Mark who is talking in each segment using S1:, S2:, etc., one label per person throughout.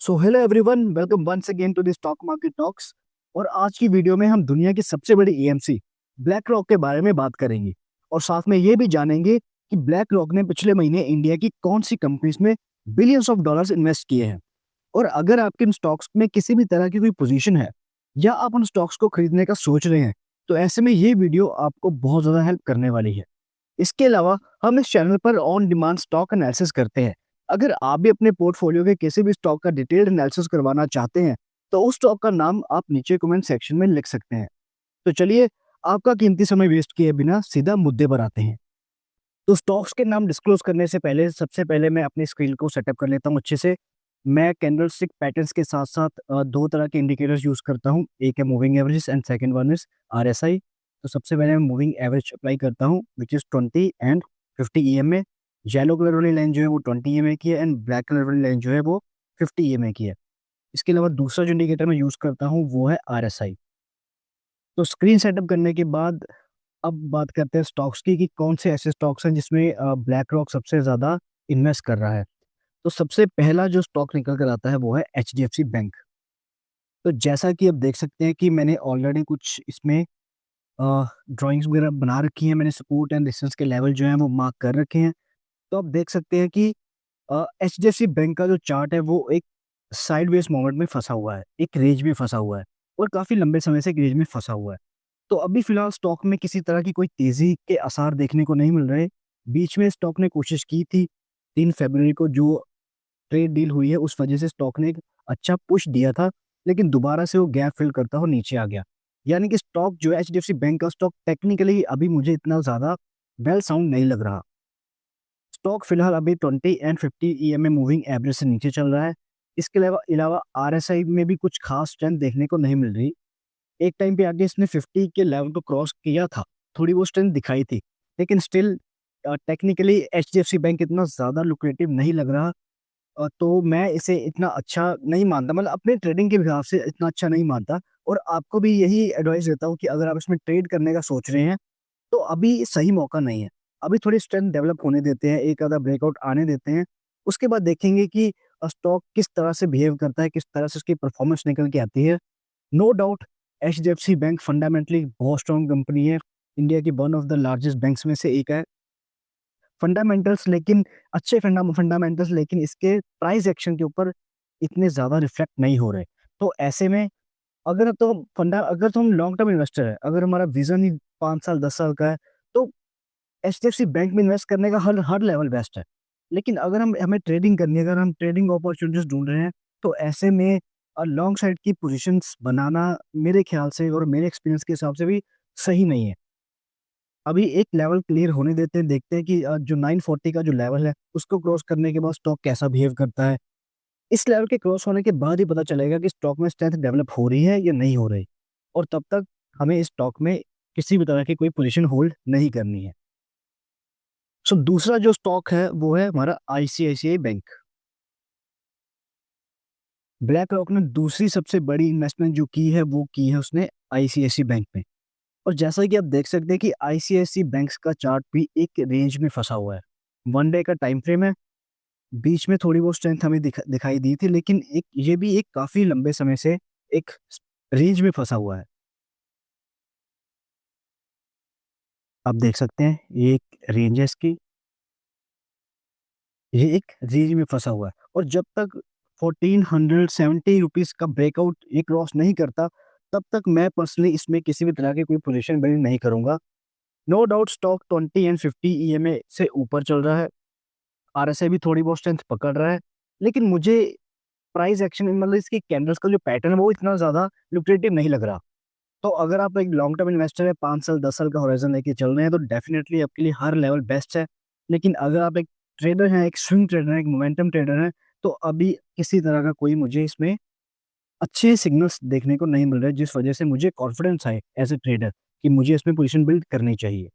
S1: So hello everyone, welcome once again to the stock market talks. और आज की video में हम दुनिया की सबसे बड़ी एएमसी ब्लैक रॉक के बारे में बात करेंगे और साथ में ये भी जानेंगे कि ब्लैक रॉक ने पिछले महीने इंडिया की कौन सी कंपनीज में बिलियंस ऑफ डॉलर्स इन्वेस्ट किए हैं। और अगर आपके इन स्टॉक्स में किसी भी तरह की कोई पोजीशन है या आप उन स्टॉक्स को खरीदने का सोच रहे हैं, तो ऐसे में ये वीडियो आपको बहुत ज़्यादा हेल्प करने वाली है। इसके अलावा हम इस चैनल पर ऑन डिमांड स्टॉक एनालिसिस करते हैं। अगर आप भी अपने पोर्टफोलियो के किसी भी स्टॉक का डिटेल्ड एनालिसिस करवाना चाहते हैं, तो उस स्टॉक का नाम आप नीचे कमेंट सेक्शन में लिख सकते हैं। तो चलिए, आपका कीमती समय वेस्ट किए बिना सीधा मुद्दे पर आते हैं। तो स्टॉक्स के नाम डिस्क्लोज करने से पहले सबसे पहले मैं अपनी स्क्रीन को सेटअप कर लेता हूँ अच्छे से। मैं कैंडलस्टिक पैटर्न्स के साथ साथ दो तरह के इंडिकेटर्स यूज करता हूँ। एक है moving average and second one is RSI. तो सबसे पहले मैं मूविंग एवरेज अप्लाई करता हूँ which is 20 and 50 EMA. Yellow colour वाली लाइन जो है वो 20 ईएमए की है एंड ब्लैक कलर वाली लाइन जो है वो 50 ईएमए की है। इसके अलावा दूसरा जो इंडिकेटर मैं यूज करता हूँ वो है आरएसआई। तो स्क्रीन सेटअप करने के बाद अब बात करते हैं स्टॉक्स की कि कौन से ऐसे स्टॉक्स हैं जिसमें ब्लैक रॉक सबसे ज़्यादा इन्वेस्ट कर रहा है। तो सबसे पहला जो स्टॉक निकल कर आता है वो है एचडीएफसी बैंक। तो जैसा कि आप देख सकते हैं कि मैंने ऑलरेडी कुछ इसमें ड्राइंग्स वगैरह बना रखी हैं। मैंने सपोर्ट एंड रेजिस्टेंस के लेवल जो हैं वो मार्क कर रखे हैं। तो आप देख सकते हैं कि एचडीएफसी बैंक का जो चार्ट है वो एक साइडवेज मूवमेंट में फंसा हुआ है, एक रेंज में फंसा हुआ है और काफ़ी लंबे समय से एक रेंज में फंसा हुआ है। तो अभी फिलहाल स्टॉक में किसी तरह की कोई तेज़ी के आसार देखने को नहीं मिल रहे। बीच में स्टॉक ने कोशिश की थी, 3 फरवरी को जो ट्रेड डील हुई है उस वजह से स्टॉक ने एक अच्छा पुश दिया था, लेकिन दोबारा से वो गैप फिल करता हुआ नीचे आ गया। यानी कि स्टॉक जो है एचडीएफसी बैंक का स्टॉक टेक्निकली अभी मुझे इतना ज़्यादा वेल साउंड नहीं लग रहा। स्टॉक फिलहाल अभी 20 एंड 50 ईएमए मूविंग एवरेज से नीचे चल रहा है। इसके अलावा अलावा आरएसआई में भी कुछ खास स्ट्रेंथ देखने को नहीं मिल रही। एक टाइम पे आके इसने 50 के लेवल को क्रॉस किया था, थोड़ी वो स्ट्रेंथ दिखाई थी, लेकिन स्टिल टेक्निकली एचडीएफसी बैंक इतना ज़्यादा लुक्रेटिव नहीं लग रहा। तो मैं इसे इतना अच्छा नहीं मानता, मतलब अपने ट्रेडिंग के हिसाब से इतना अच्छा नहीं मानता। और आपको भी यही एडवाइस देता हूँ कि अगर आप इसमें ट्रेड करने का सोच रहे हैं, तो अभी सही मौका नहीं है। अभी थोड़ी स्ट्रेंथ डेवलप होने देते हैं, एक आधा ब्रेकआउट आने देते हैं। उसके बाद देखेंगे कि स्टॉक किस तरह से बिहेव करता है, किस तरह से उसकी परफॉर्मेंस निकल के आती है। No doubt HDFC bank fundamentally बहुत स्ट्रॉन्ग कंपनी है, इंडिया की one of the largest banks में से एक है। फंडामेंटल्स लेकिन अच्छे फंडामेंटल्स, लेकिन इसके प्राइस एक्शन के ऊपर इतने ज़्यादा रिफ्लेक्ट नहीं हो रहे। तो ऐसे में अगर तो हम लॉन्ग टर्म इन्वेस्टर है, अगर हमारा विज़न ही 5 साल 10 साल का है, तो एचडीएफसी बैंक में इन्वेस्ट करने का हर हर लेवल बेस्ट है। लेकिन अगर हमें ट्रेडिंग करनी है, अगर हम ट्रेडिंग अपॉर्चुनिटीज़ ढूँढ रहे हैं, तो ऐसे में लॉन्ग साइड की पोज़ीशंस बनाना मेरे ख़्याल से और मेरे एक्सपीरियंस के हिसाब से भी सही नहीं है। अभी एक लेवल क्लियर होने देते हैं, देखते हैं कि जो 940 का जो लेवल है, उसको क्रॉस करने के बाद स्टॉक कैसा बिहेव करता है। इस लेवल के क्रॉस होने के बाद ही पता चलेगा कि स्टॉक में स्ट्रेंथ डेवलप हो रही है या नहीं हो रही। और तब तक हमें इस स्टॉक में किसी भी तरह की कोई पोजीशन होल्ड नहीं करनी है। सो दूसरा जो स्टॉक है वो है हमारा आईसीआईसीआई बैंक। ब्लैक रॉक ने दूसरी सबसे बड़ी इन्वेस्टमेंट जो की है वो की है उसने आईसीआईसीआई बैंक में। और जैसा कि आप देख सकते हैं कि आईसीआईसीआई बैंक्स का चार्ट भी एक रेंज में फंसा हुआ है। वन डे का टाइम फ्रेम है। बीच में थोड़ी बहुत स्ट्रेंथ हमें दिखाई दी थी, लेकिन एक ये भी एक काफ़ी लंबे समय से एक रेंज में फँसा हुआ है। आप देख सकते हैं ये एक रेंज है इसकी, ये एक रेंज में फँसा हुआ है और जब तक 1470 रुपीज़ का ब्रेकआउट ये क्रॉस नहीं करता, तब तक मैं पर्सनली इसमें किसी भी तरह की कोई पोज़ीशन बिल्ड नहीं करूँगा। No doubt stock 20 and 50 EMA से ऊपर चल रहा है। आरएसआई भी थोड़ी बहुत स्ट्रेंथ पकड़ रहा है, लेकिन मुझे प्राइस एक्शन मतलब इसकी कैंडल्स का जो पैटर्न है वो इतना ज़्यादा लुक्रेटिव नहीं लग रहा। तो अगर आप एक लॉन्ग टर्म इन्वेस्टर है, 5 साल 10 साल का होराइज़न लेके चल रहे हैं, तो डेफिनिटली आपके लिए हर लेवल बेस्ट है। लेकिन अगर आप एक ट्रेडर हैं, एक स्विंग ट्रेडर हैं, एक मोमेंटम ट्रेडर हैं, तो अभी किसी तरह का कोई मुझे इसमें अच्छे सिग्नल्स देखने को नहीं मिल रहे, जिस वजह से मुझे कॉन्फिडेंस आए एज़ अ ट्रेडर कि मुझे इसमें पोज़ीशन बिल्ड करनी चाहिए।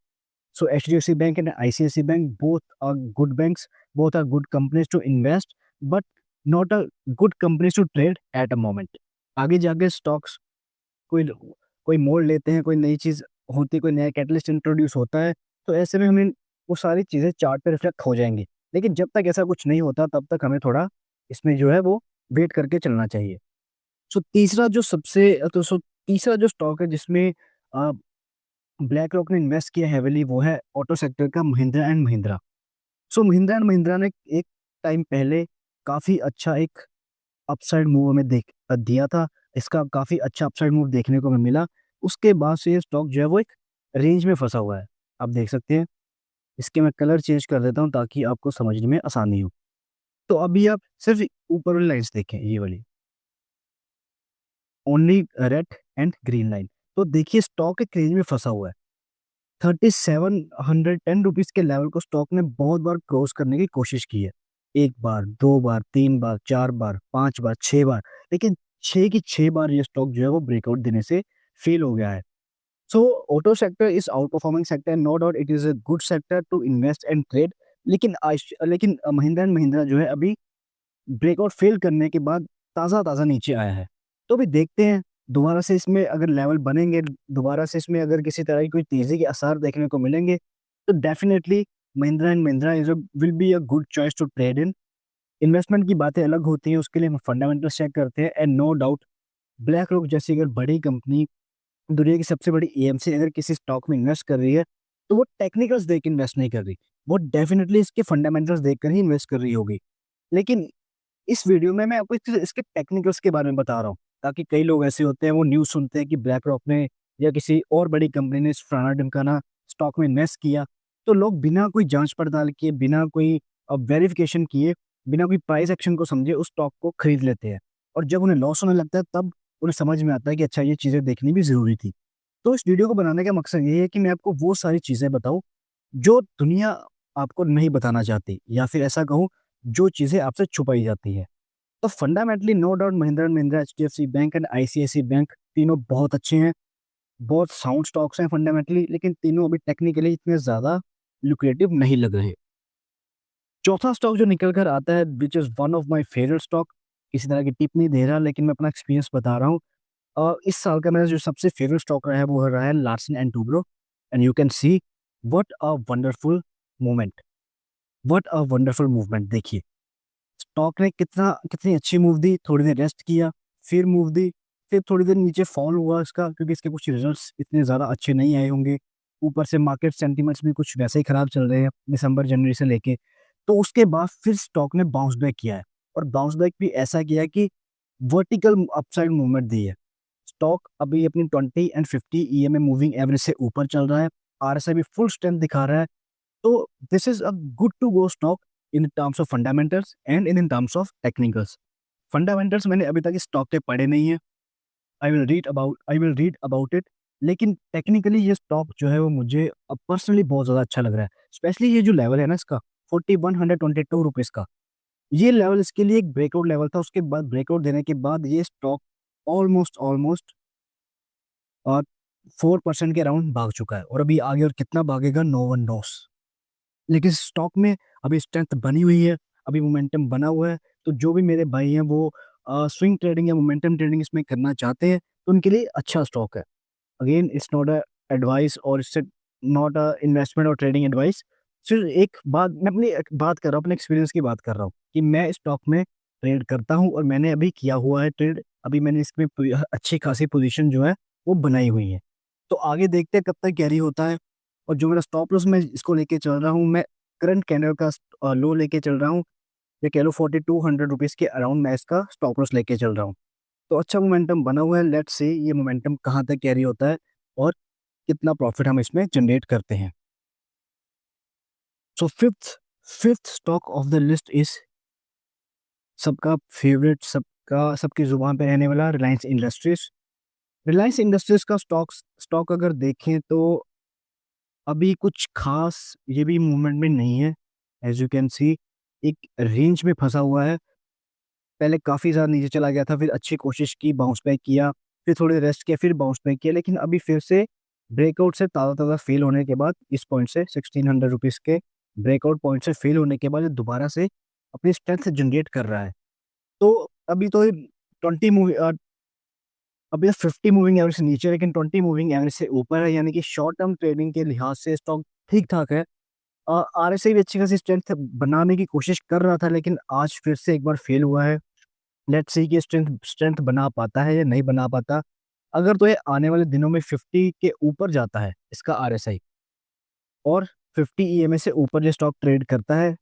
S1: So HDFC Bank and ICICI Bank both are good banks, both are good companies to invest, but not a good companies to trade at a moment. आगे जाके stocks कोई कोई मोड़ लेते हैं, कोई नई चीज़ होती है, कोई नया कैटलिस्ट इंट्रोड्यूस होता है, तो ऐसे में हमें वो सारी चीज़ें चार्ट पे रिफ्लेक्ट हो जाएँगी। लेकिन जब तक ऐसा कुछ नहीं होता, तब तक हमें थोड़ा इसमें जो है वो वेट करके चलना चाहिए। सो तीसरा जो सबसे तो सो तीसरा जो स्टॉक है जिसमें ब्लैक रॉक ने इन्वेस्ट किया हेविली, वो है ऑटो सेक्टर का Mahindra and Mahindra. So Mahindra and Mahindra ने एक टाइम पहले काफ़ी अच्छा एक अपसाइड मूव हमें दिया था। इसका काफ़ी अच्छा अपसाइड मूव देखने को हमें मिला। उसके बाद से ये स्टॉक जो है वो एक रेंज में फँसा हुआ है। आप देख सकते हैं, इसके मैं कलर चेंज कर देता हूँ ताकि आपको समझने में आसानी हो। तो अभी आप सिर्फ़ ऊपर वाली लाइन्स देखें, ये वाली, only red and green line. तो देखिए स्टॉक एक रेंज में फँसा हुआ है। 3710 रुपीज़ के लेवल को स्टॉक ने बहुत बार क्रॉस करने की कोशिश की है। 1 बार, 2 बार, 3 बार, 4 बार, 5 बार, 6 बार, लेकिन 6 की 6 बार ये स्टॉक जो है वो ब्रेकआउट देने से फेल हो गया है। So auto sector is outperforming sector, no doubt it is a good sector to invest and trade. लेकिन महिंद्रा एंड महिंद्रा जो है अभी ब्रेकआउट फेल करने के बाद ताज़ा-ताज़ा नीचे आया है। तो अभी देखते हैं दोबारा से इसमें अगर लेवल बनेंगे, दोबारा से इसमें अगर किसी तरह की कोई तेज़ी के आसार देखने को मिलेंगे, तो definitely Mahindra and Mahindra will be a good choice to trade in. Investment की बातें अलग होती हैं, उसके लिए हम फंडामेंटल्स चेक करते हैं and no doubt BlackRock जैसी अगर बड़ी कंपनी, दुनिया की सबसे बड़ी एएमसी अगर किसी स्टॉक में इन्वेस्ट कर रही है, तो वो टेक्निकल्स देख के इन्वेस्ट नहीं कर रही। वो डेफ़िनेटली इसके फंडामेंटल्स देखकर ही इन्वेस्ट कर रही होगी। लेकिन इस वीडियो में मैं आपको इसके टेक्निकल्स के बारे में बता रहा हूँ, ताकि कई लोग ऐसे होते हैं वो न्यूज़ सुनते हैं कि ब्लैक रॉक ने या किसी और बड़ी कंपनी ने इस फलाना-ढिमकाना स्टॉक में इन्वेस्ट किया, तो लोग बिना कोई जाँच-पड़ताल किए, बिना कोई वेरिफ़िकेशन किए, बिना कोई प्राइस एक्शन को समझे उस स्टॉक को खरीद लेते हैं। और जब उन्हें लॉस होने लगता है तब उन्हें समझ में आता है कि अच्छा ये चीज़ें देखनी भी ज़रूरी थी। तो इस वीडियो को बनाने का मकसद यही है कि मैं आपको वो सारी चीज़ें बताऊँ, जो दुनिया आपको नहीं बताना चाहती, या फिर ऐसा कहूँ, जो चीज़ें आपसे छुपाई जाती हैं। तो fundamentally no doubt Mahindra and Mahindra, HDFC bank and ICICI bank तीनों बहुत अच्छे हैं, बहुत साउंड स्टॉक्स हैं फंडामेंटली, लेकिन तीनों अभी टेक्निकली इतने ज़्यादा लुक्रेटिव नहीं लग रहे। चौथा स्टॉक जो निकल कर आता है which is one of my favourite stock, किसी तरह की टिप नहीं दे रहा लेकिन मैं अपना एक्सपीरियंस बता रहा हूँ। इस साल का मेरा जो सबसे फेवरेट स्टॉक रहा है वो रहा है Larsen and Toubro, and you can see what a wonderful moment, what a wonderful movement. देखिए स्टॉक ने कितनी अच्छी मूव दी, थोड़ी देर रेस्ट किया, फिर मूव दी, फिर थोड़ी देर नीचे फॉल हुआ इसका, क्योंकि इसके कुछ रिजल्ट्स इतने ज़्यादा अच्छे नहीं आए होंगे। ऊपर से मार्केट सेंटिमेंट्स भी कुछ वैसे ही खराब चल रहे हैं दिसंबर जनवरी से लेके। तो उसके बाद फिर स्टॉक ने बाउंस बैक किया है, और बाउंस बैक भी ऐसा किया है कि वर्टिकल अपसाइड मूवमेंट दी है। स्टॉक अभी अपनी 20 एंड 50 ईएमए मूविंग एवरेज से ऊपर चल रहा है। आरएसआई भी फुल स्ट्रेंथ दिखा रहा है। तो this is a good to go stock in terms of fundamentals and in terms of technicals. Fundamentals मैंने अभी तक इस स्टॉक के पढ़े नहीं है। I will read about it. लेकिन टेक्निकली ये स्टॉक जो है वो मुझे पर्सनली बहुत ज़्यादा अच्छा लग रहा है। स्पेशली ये जो लेवल है ना इसका 4122 रुपीज़ का, ये लेवल इसके लिए एक ब्रेकआउट लेवल था। उसके बाद ब्रेकआउट देने के बाद ये स्टॉक ऑलमोस्ट ऑलमोस्ट अ, 4% के अराउंड भाग चुका है, और अभी आगे और कितना भागेगा नो वन नोस। लेकिन स्टॉक में अभी स्ट्रेंथ बनी हुई है, अभी मोमेंटम बना हुआ है। तो जो भी मेरे भाई हैं वो स्विंग ट्रेडिंग या मोमेंटम ट्रेडिंग इसमें करना चाहते हैं, तो उनके लिए अच्छा स्टॉक है। Again it's not a advice, और इट्स नॉट अ इन्वेस्टमेंट और ट्रेडिंग एडवाइस। सिर्फ एक बात मैं अपनी एक बात कर रहा हूँ, अपने एक्सपीरियंस की बात कर रहा हूँ कि मैं इस स्टॉक में ट्रेड करता हूँ, और मैंने अभी किया हुआ है ट्रेड। अभी मैंने इसमें अच्छी खासी पोजीशन जो है वो बनाई हुई है। तो आगे देखते हैं कब तक कैरी होता है। और जो मेरा स्टॉप लॉस मैं इसको लेके चल रहा हूँ, मैं करंट कैंडल का लो लेके चल रहा हूँ, या कह लो 4200 रुपीज़ के अराउंड मैं इसका स्टॉप लॉस लेके चल रहा हूँ। तो अच्छा मोमेंटम बना हुआ है, लेट्स सी ये मोमेंटम कहाँ तक कैरी होता है, और कितना प्रॉफिट हम इसमें जनरेट करते हैं। So fifth stock of the list is सबका फेवरेट, सबकी जुबान पे रहने वाला रिलायंस इंडस्ट्रीज। रिलायंस इंडस्ट्रीज का स्टॉक अगर देखें तो अभी कुछ खास ये भी मूवमेंट में नहीं है। एज यू कैन सी एक रेंज में फंसा हुआ है। पहले काफ़ी ज़्यादा नीचे चला गया था, फिर अच्छी कोशिश की, बाउंस बैक किया, फिर थोड़ी रेस्ट किया, फिर बाउंस बैक किया, लेकिन अभी फिर से ब्रेकआउट से ताज़ा-ताज़ा फ़ेल होने के बाद इस पॉइंट से 1600 रुपीज़ के ब्रेकआउट पॉइंट से फ़ेल होने के बाद ये दोबारा से अपनी स्ट्रेंथ जनरेट कर रहा है। तो अभी तो 20 अभी 50 मूविंग एवरेज से नीचे है, लेकिन 20 मूविंग एवरेज से ऊपर है, यानी कि शॉर्ट टर्म ट्रेडिंग के लिहाज से स्टॉक ठीक-ठाक है। आरएसआई भी अच्छी खासी स्ट्रेंथ बनाने की कोशिश कर रहा था, लेकिन आज फिर से एक बार फ़ेल हुआ है। लेट्स सी कि स्ट्रेंथ स्ट्रेंथ बना पाता है या नहीं बना पाता। अगर तो ये आने वाले दिनों में 50 के ऊपर जाता है इसका आरएसआई, और 50 ईएमए से ऊपर ये स्टॉक ट्रेड करता है,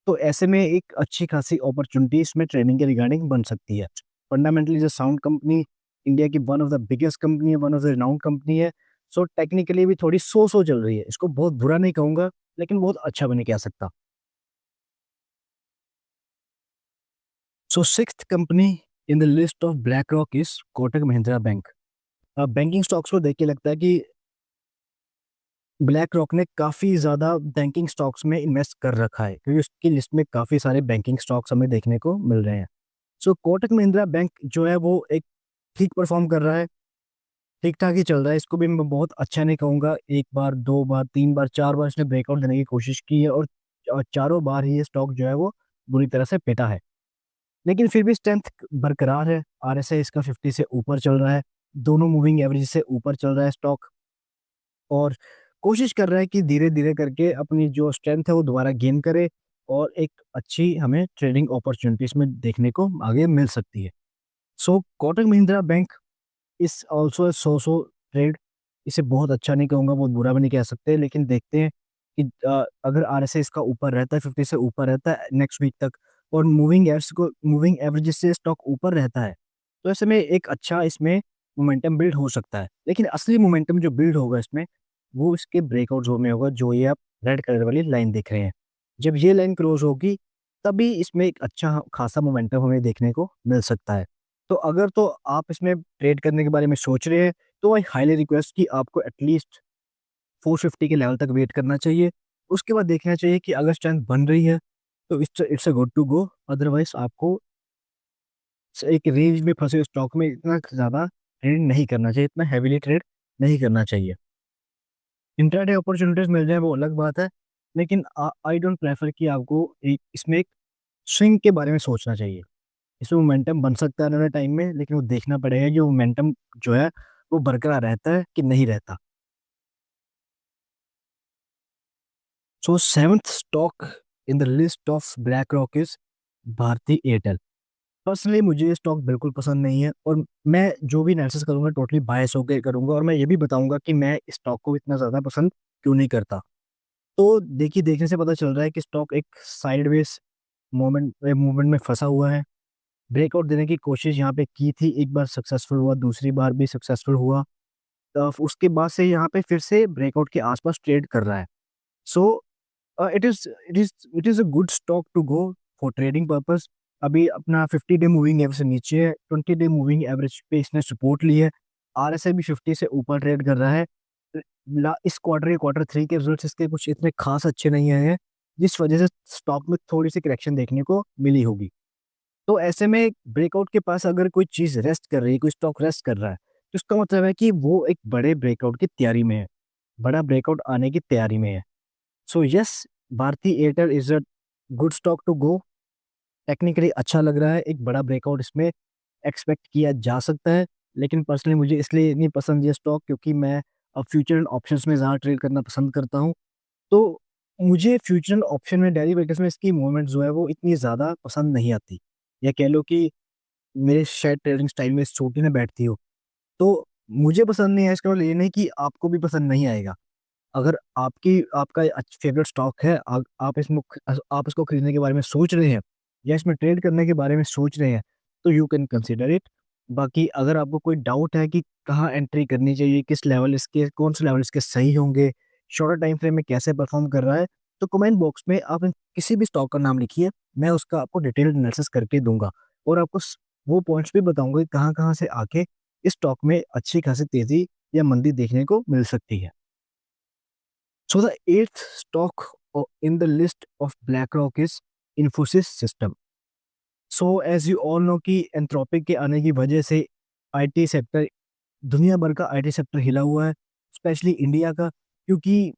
S1: तो ऐसे में एक अच्छी खासी अपॉर्चुनिटी इसमें ट्रेडिंग के रिगार्डिंग बन सकती है। फंडामेंटली जो साउंड कंपनी, इंडिया की one of the biggest company है, one of the renowned company है। सो टेक्निकली भी थोड़ी सो चल रही है, इसको बहुत बुरा नहीं कहूंगा, लेकिन बहुत अच्छा भी नहीं कह सकता। So sixth company in the list of BlackRock is Kotak Mahindra bank. Banking stocks को देख के लगता है कि ब्लैक रॉक ने काफ़ी ज़्यादा बैंकिंग स्टॉक्स में इन्वेस्ट कर रखा है, क्योंकि उसकी लिस्ट में काफ़ी सारे बैंकिंग स्टॉक्स हमें देखने को मिल रहे हैं। सो कोटक महिंद्रा बैंक जो है वो एक ठीक परफॉर्म कर रहा है, ठीक ठाक ही चल रहा है। इसको भी मैं बहुत अच्छा नहीं कहूँगा। एक बार, दो बार, तीन बार, चार बार इसने ब्रेकआउट देने की कोशिश की है, और चारों बार ही ये स्टॉक जो है वो बुरी तरह से पिटा है। लेकिन फिर भी स्ट्रेंथ बरकरार है। आरएसआई इसका 50 से ऊपर चल रहा है, दोनों मूविंग एवरेज से ऊपर चल रहा है स्टॉक, और कोशिश कर रहा है कि धीरे धीरे करके अपनी जो स्ट्रेंथ है वो दोबारा गेन करे, और एक अच्छी हमें ट्रेडिंग अपॉर्चुनिटीज में देखने को आगे मिल सकती है। सो कोटक महिंद्रा बैंक इस ऑल्सो सो ट्रेड। इसे बहुत अच्छा नहीं कहूँगा, बहुत बुरा भी नहीं कह सकते, लेकिन देखते हैं कि अगर आरएसआई इसका ऊपर रहता है, 50 से ऊपर रहता है नेक्स्ट वीक तक, और मूविंग एवरेज से स्टॉक ऊपर रहता है, तो ऐसे में एक अच्छा इसमें मोमेंटम बिल्ड हो सकता है। लेकिन असली मोमेंटम जो बिल्ड होगा इसमें, वो इसके ब्रेकआउट जोन में होगा, जो ये आप रेड कलर वाली लाइन देख रहे हैं। जब ये लाइन क्रॉस होगी, तभी इसमें एक अच्छा खासा मोमेंटम हमें देखने को मिल सकता है। तो अगर तो आप इसमें ट्रेड करने के बारे में सोच रहे हैं, तो आई हाईली रिक्वेस्ट कि आपको एटलीस्ट 450 के लेवल तक वेट करना चाहिए। उसके बाद देखना चाहिए कि अगर स्ट्रेंथ बन रही है, तो it's a good to go. Otherwise आपको एक रेंज में फंसे स्टॉक में इतना ज़्यादा ट्रेड नहीं करना चाहिए, इतना हैवीली ट्रेड नहीं करना चाहिए। इंट्राडे अपॉर्चुनिटीज मिल जाए वो अलग बात है, लेकिन आई डोंट प्रेफर कि आपको एक इसमें एक स्विंग के बारे में सोचना चाहिए। इसमें मोमेंटम बन सकता है आने वाले टाइम में, लेकिन वो देखना पड़ेगा कि वो मोमेंटम जो है वो बरकरार रहता है कि नहीं रहता। So seventh stock in the list of BlackRock is Bharti Airtel. Personally मुझे ये स्टॉक बिल्कुल पसंद नहीं है, और मैं जो भी एनालिसिस करूंगा टोटली बायस होकर करूंगा, और मैं ये भी बताऊंगा कि मैं इस स्टॉक को इतना ज़्यादा पसंद क्यों नहीं करता। तो देखिए, देखने से पता चल रहा है कि स्टॉक एक साइडवेज मूवमेंट में फंसा हुआ है। ब्रेकआउट देने की कोशिश यहाँ पे की थी, एक बार सक्सेसफुल हुआ, दूसरी बार भी सक्सेसफुल हुआ। उसके बाद से यहाँ पे फिर से ब्रेकआउट के आसपास ट्रेड कर रहा है। So it is it is it is a good stock to go for trading purpose. अभी अपना 50 डे मूविंग एवरेज से नीचे है, 20 डे मूविंग एवरेज पे इसने सपोर्ट ली है। आरएसआई भी 50 से ऊपर ट्रेड कर रहा है। इस क्वार्टर थ्री के रिजल्ट्स इसके कुछ इतने खास अच्छे नहीं आए हैं, जिस वजह से स्टॉक में थोड़ी सी करेक्शन देखने को मिली होगी। तो ऐसे में ब्रेकआउट के पास अगर कोई चीज रेस्ट कर रही है, कोई स्टॉक रेस्ट कर रहा है, तो इसका मतलब है कि वो एक बड़े ब्रेकआउट की तैयारी में है, बड़ा ब्रेकआउट आने की तैयारी में है। So yes, Bharti Airtel is a good stock to go. Technically अच्छा लग रहा है, एक बड़ा ब्रेकआउट इसमें एक्सपेक्ट किया जा सकता है। लेकिन पर्सनली मुझे इसलिए नहीं पसंद ये स्टॉक, क्योंकि मैं अब फ्यूचर एंड ऑप्शंस में ज़्यादा ट्रेड करना पसंद करता हूँ। तो मुझे फ्यूचर एंड ऑप्शन में, डेरिवेटिव्स में इसकी मूवमेंट जो है वो इतनी ज़्यादा पसंद नहीं आती, या कह लो कि मेरे शायद ट्रेडिंग स्टाइल में चोटी में बैठती हो। तो मुझे पसंद नहीं है, इसका मतलब ये नहीं कि आपको भी पसंद नहीं आएगा। अगर आपका फेवरेट स्टॉक है, आप इसको खरीदने के बारे में सोच रहे हैं, या इसमें ट्रेड करने के बारे में सोच रहे हैं, तो यू कैन कंसिडर इट। बाकी अगर आपको कोई डाउट है कि कहाँ एंट्री करनी चाहिए, किस लेवल इसके, कौन से लेवल इसके सही होंगे, शॉर्टर टाइम फ्रेम में कैसे परफॉर्म कर रहा है, तो कमेंट बॉक्स में आप किसी भी स्टॉक का नाम लिखिए, मैं उसका आपको डिटेल्ड एनालिसिस करके दूंगा, और आपको वो पॉइंट्स भी बताऊंगा कि कहाँ कहाँ से आके इस स्टॉक में अच्छी खासी तेजी या मंदी देखने को मिल सकती है। So the eighth stock in the list of BlackRock is Infosys System. So as you all know कि एंथ्रोपिक के आने की वजह से आईटी सेक्टर, दुनिया भर का आईटी सेक्टर हिला हुआ है, स्पेशली इंडिया का, क्योंकि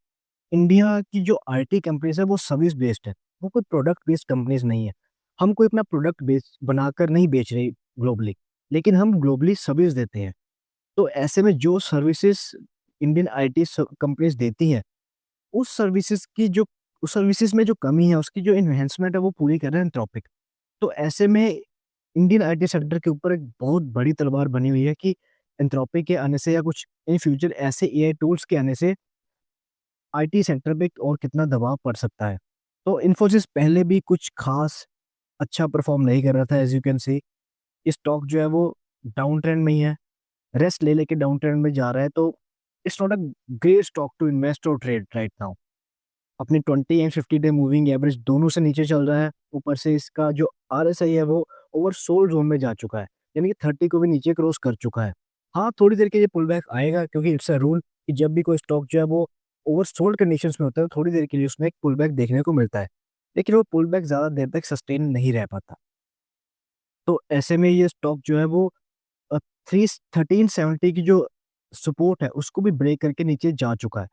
S1: इंडिया की जो आईटी कंपनीज है वो सर्विस बेस्ड है, वो कोई प्रोडक्ट बेस्ड कंपनीज नहीं है। हम कोई अपना प्रोडक्ट बेस बनाकर नहीं बेच रहे ग्लोबली, लेकिन हम ग्लोबली सर्विस देते हैं। तो ऐसे में जो सर्विसेज इंडियन आईटी कंपनीज देती हैं, उस सर्विसेज की जो उस सर्विसेज में जो कमी है, उसकी जो इन्हेंसमेंट है, वो पूरी कर रहे हैं एंथ्रोपिक। तो ऐसे में इंडियन आईटी सेक्टर के ऊपर एक बहुत बड़ी तलवार बनी हुई है कि एंथ्रोपी के आने से या कुछ इन फ्यूचर ऐसे एआई टूल्स के आने से आईटी सेक्टर पे और कितना दबाव पड़ सकता है। तो इन्फोसिस पहले भी कुछ खास अच्छा परफॉर्म नहीं कर रहा था, as you can see stock जो है वो डाउन ट्रेंड में ही है, रेस्ट ले लेके डाउन ट्रेंड में जा रहा है। तो it's not a great stock to invest और ट्रेड राइट नाउ। अपनी 20 एंड 50 डे मूविंग एवरेज दोनों से नीचे चल रहा है। ऊपर से इसका जो आरएसआई है वो ओवर सोल्ड जोन में जा चुका है, यानी कि 30 को भी नीचे क्रॉस कर चुका है। हाँ, थोड़ी देर के लिए पुल बैक आएगा, क्योंकि इट्स अ रूल कि जब भी कोई स्टॉक जो है वो ओवर सोल्ड कंडीशंस में होता है तो थोड़ी देर के लिए उसमें एक पुल बैक देखने को मिलता है, लेकिन वो पुल बैक ज्यादा देर तक सस्टेन नहीं रह पाता। तो ऐसे में ये स्टॉक जो है वो 1370 की जो सपोर्ट है उसको भी ब्रेक करके नीचे जा चुका है।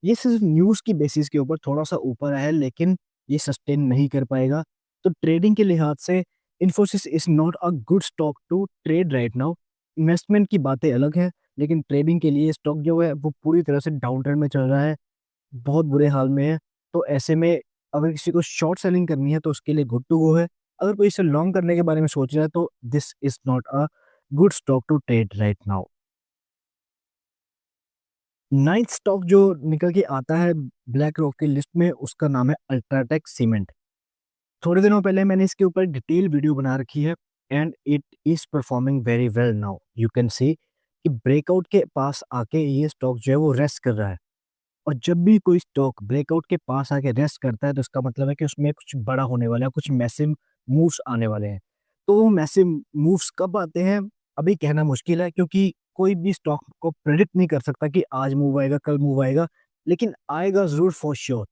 S1: ये सिर्फ न्यूज़ की बेसिस के ऊपर थोड़ा-सा ऊपर आया है, लेकिन ये सस्टेन नहीं कर पाएगा। तो ट्रेडिंग के लिहाज से Infosys is not a good stock to trade right now. Investment की बातें अलग हैं, लेकिन ट्रेडिंग के लिए स्टॉक जो है वो पूरी तरह से डाउन ट्रेंड में चल रहा है, बहुत बुरे हाल में है। तो ऐसे में अगर किसी को शॉर्ट सेलिंग करनी है तो उसके लिए गुड टू गो है। अगर कोई इसे लॉन्ग करने के बारे में सोच रहा है तो this is not a good stock to trade right now. 9th stock जो निकल के आता है ब्लैक रॉक की लिस्ट में, उसका नाम है अल्ट्राटेक सीमेंट। थोड़े दिनों पहले मैंने इसके ऊपर डिटेल वीडियो बना रखी है and it is performing very well now. You can सी कि ब्रेकआउट के पास आके ये स्टॉक जो है वो रेस्ट कर रहा है। और जब भी कोई स्टॉक ब्रेकआउट के पास आके रेस्ट करता है तो इसका मतलब है कि उसमें कुछ बड़ा होने वाला है, कुछ मैसिव मूव्स आने वाले हैं। तो वो मैसिव मूव्स कब आते हैं अभी कहना मुश्किल है, क्योंकि कोई भी स्टॉक को प्रेडिक्ट नहीं कर सकता कि आज मूव आएगा, कल मूव आएगा, लेकिन आएगा जरूर फॉर श्योर।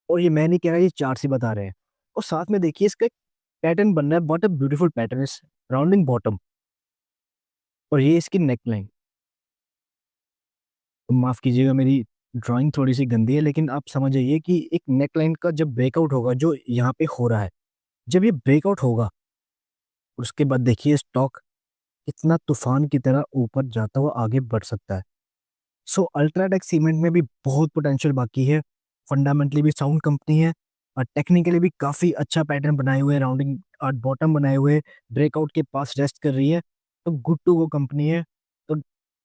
S1: और ये मैं नहीं कह रहा, ये चार्ट ही बता रहे हैं। और साथ में देखिए इसका एक पैटर्न बन रहा है, what a beautiful pattern is rounding bottom. और ये इसकी नेक लाइन, तो माफ कीजिएगा मेरी ड्राइंग थोड़ी सी गंदी है, लेकिन आप समझ जाइए कि एक नेक लाइन का जब ब्रेकआउट होगा जो यहाँ पे हो रहा है, जब ये ब्रेकआउट होगा उसके बाद देखिए स्टॉक कितना तूफान की तरह ऊपर जाता हुआ आगे बढ़ सकता है। सो अल्ट्राटेक सीमेंट में भी बहुत पोटेंशियल बाकी है। फंडामेंटली भी साउंड कंपनी है और टेक्निकली भी काफी अच्छा पैटर्न बनाए हुए, राउंडिंग और बॉटम बनाए हुए, ब्रेकआउट के पास रेस्ट कर रही है। तो गुड टू वो कंपनी है। तो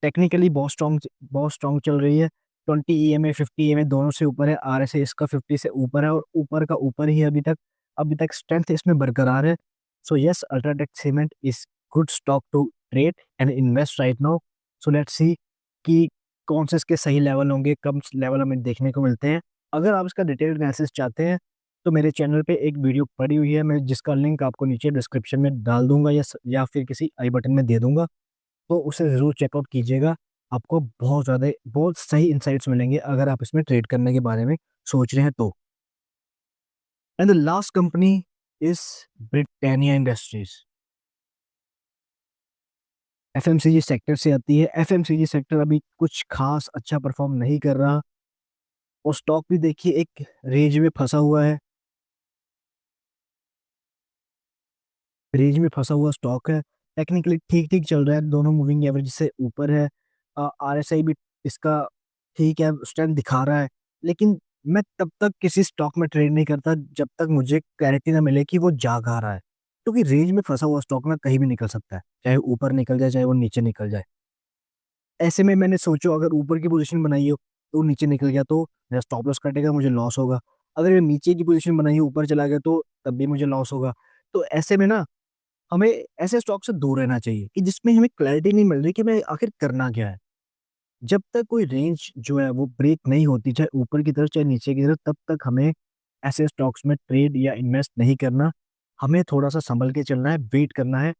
S1: टेक्निकली बहुत स्ट्रॉन्ग चल रही है। 20 ईएमए 50 ईएमए दोनों से ऊपर है, आरएसआई इसका 50 से ऊपर है और ऊपर का ऊपर ही है अभी तक स्ट्रेंथ इसमें बरकरार है। So yes, UltraTech cement is good stock to trade and invest right now. So let's see कि कौन से इसके सही लेवल होंगे, कम लेवल हमें देखने को मिलते हैं। अगर आप इसका डिटेल एनालिसिस चाहते हैं तो मेरे चैनल पे एक वीडियो पड़ी हुई है, मैं जिसका लिंक आपको नीचे डिस्क्रिप्शन में डाल दूंगा या फिर किसी आई बटन में दे दूंगा। तो उसे ज़रूर चेकआउट कीजिएगा। आपको बहुत सही इंसाइट्स मिलेंगे अगर आप इसमें ट्रेड करने के बारे में सोच रहे हैं तो। And the last company is Britannia industries. FMCG sector से आती है। एफएमसीजी सेक्टर अभी कुछ खास अच्छा परफॉर्म नहीं कर रहा और स्टॉक भी देखिए एक रेंज में फंसा हुआ है। रेंज में फंसा हुआ स्टॉक है। टेक्निकली ठीक ठीक चल रहा है, दोनों मूविंग एवरेज से ऊपर है। आरएसआई भी इसका ठीक है, स्ट्रेंथ दिखा रहा है। लेकिन मैं तब तक किसी स्टॉक में ट्रेड नहीं करता जब तक मुझे क्लैरिटी ना मिले कि वो जा आ रहा है, क्योंकि रेंज में फंसा हुआ स्टॉक ना कहीं भी निकल सकता है, चाहे ऊपर निकल जाए चाहे वो नीचे निकल जाए। ऐसे में मैंने सोचो अगर ऊपर की पोजीशन बनाई हो तो नीचे निकल गया तो मेरा स्टॉप लॉस कटेगा, मुझे लॉस होगा। अगर ये नीचे की पोजीशन बनाई हो ऊपर चला गया तो तब भी मुझे लॉस होगा। तो ऐसे में ना हमें ऐसे स्टॉक से दूर रहना चाहिए कि जिसमें हमें क्लैरिटी नहीं मिल रही कि हमें आखिर करना क्या है। जब तक कोई रेंज जो है वो ब्रेक नहीं होती, चाहे ऊपर की तरफ चाहे नीचे की तरफ, तब तक हमें ऐसे स्टॉक्स में ट्रेड या इन्वेस्ट नहीं करना। हमें थोड़ा सा संभल के चलना है, वेट करना है।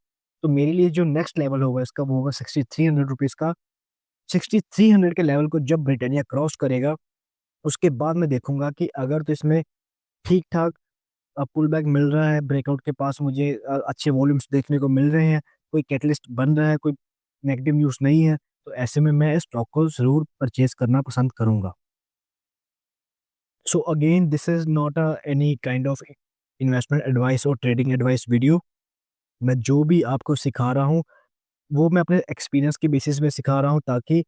S1: तो मेरे लिए जो नेक्स्ट लेवल होगा इसका वो होगा 6300 रुपीज़ का। 6300 के लेवल को जब ब्रिटानिया क्रॉस करेगा उसके बाद मैं देखूंगा कि अगर तो इसमें ठीक ठाक पुल बैक मिल रहा है, ब्रेकआउट के पास मुझे अच्छे वॉल्यूम्स देखने को मिल रहे हैं, कोई कैटलिस्ट बन रहा है, कोई नेगेटिव न्यूज़ नहीं है, तो ऐसे में मैं इस स्टॉक को ज़रूर परचेज करना पसंद करूंगा। So again this is not any kind of investment advice और ट्रेडिंग एडवाइस वीडियो। मैं जो भी आपको सिखा रहा हूँ वो मैं अपने एक्सपीरियंस के बेसिस में सिखा रहा हूँ, ताकि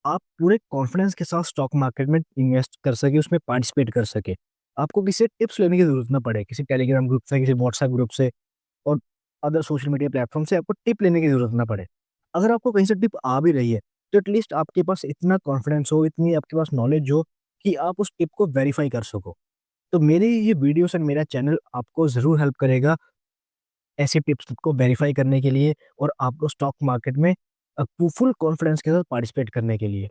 S1: आप पूरे कॉन्फिडेंस के साथ स्टॉक मार्केट में इन्वेस्ट कर सके, उसमें पार्टिसिपेट कर सके। आपको किसी टिप्स लेने की जरूरत ना पड़े, किसी टेलीग्राम ग्रुप से, किसी व्हाट्सएप ग्रुप से। और अदर सोशल मीडिया प्लेटफॉर्म से आपको टिप लेने की ज़रूरत ना पड़े। अगर आपको कहीं से टिप आ भी रही है, तो एटलीस्ट आपके पास इतना कॉन्फिडेंस हो, इतनी आपके पास नॉलेज हो कि आप उस टिप को वेरीफ़ाई कर सको। तो मेरी ये वीडियोज़ एंड मेरा चैनल आपको ज़रूर हेल्प करेगा ऐसे टिप्स को वेरीफ़ाई करने के लिए और आपको स्टॉक मार्केट में फुल कॉन्फिडेंस के साथ पार्टिसिपेट करने के लिए।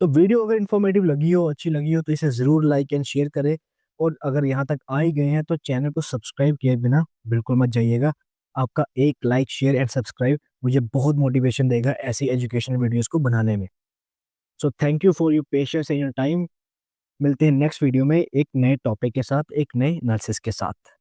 S1: तो वीडियो अगर इन्फॉर्मेटिव लगी हो, अच्छी लगी हो तो इसे ज़रूर लाइक एंड शेयर करें और अगर यहाँ तक आ ही गए हैं तो चैनल को सब्सक्राइब किए बिना बिल्कुल मत जाइएगा। आपका एक लाइक, शेयर एंड सब्सक्राइब मुझे बहुत मोटिवेशन देगा ऐसी एजुकेशनल वीडियोज़ को बनाने में। So thank you for your patience and your time. मिलते हैं नेक्स्ट वीडियो में एक नए टॉपिक के साथ, एक नए एनालिसिस के साथ।